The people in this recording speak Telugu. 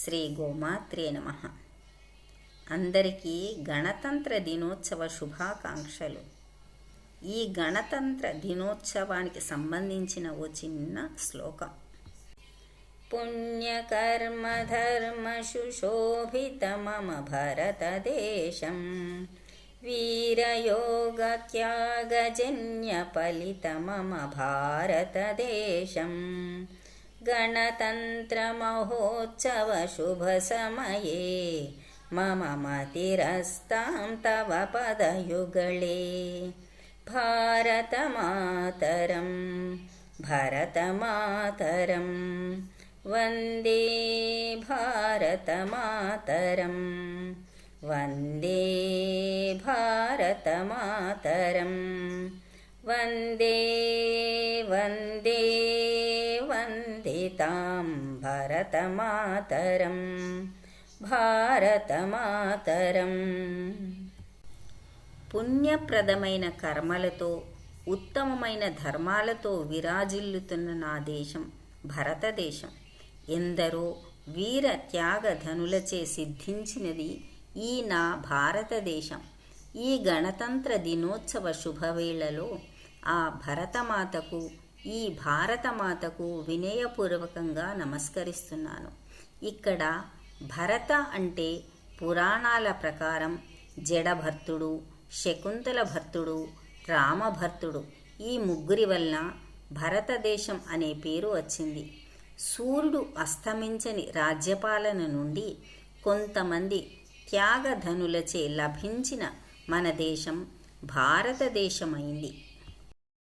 శ్రీ గోమాత్రే నమః. అందరికీ గణతంత్ర దినోత్సవ శుభాకాంక్షలు. ఈ గణతంత్ర దినోత్సవానికి సంబంధించిన ఓ చిన్న శ్లోకం. పుణ్యకర్మధర్మషు శోభిత మమ భరతదేశం, వీరయోగత్యాగజన్య ఫలిత మమ భారతదేశం, గణతంత్ర మహోత్సవ శుభ సమయే మమ మతిరస్తాం తవ పదయుగళే. భారతమాతరం భరతమాతరం వందే భారతమాతరం వందే భారతమాతరం వందే వందే వందితాం భరతమాతరం భారతమాతరం. పుణ్యప్రదమైన కర్మలతో ఉత్తమమైన ధర్మాలతో విరాజిల్లుతున్న నా దేశం భారతదేశం. ఎందరో వీర త్యాగధనులచే సిద్ధించినది ఈ నా భారతదేశం. ఈ గణతంత్ర దినోత్సవ శుభవేళలో ఆ భరతమాతకు, ఈ భారతమాతకు వినయపూర్వకంగా నమస్కరిస్తున్నాను. ఇక్కడ భరత అంటే పురాణాల ప్రకారం జడభర్తుడు, శకుంతల భర్తుడు, రామభర్తుడు, ఈ ముగ్గురి వల్ల భారతదేశం అనే పేరు వచ్చింది. సూర్యుడు అస్తమించని రాజ్యపాలన నుండి కొంతమంది త్యాగధనులచే లభించిన మన దేశం భారతదేశమైంది.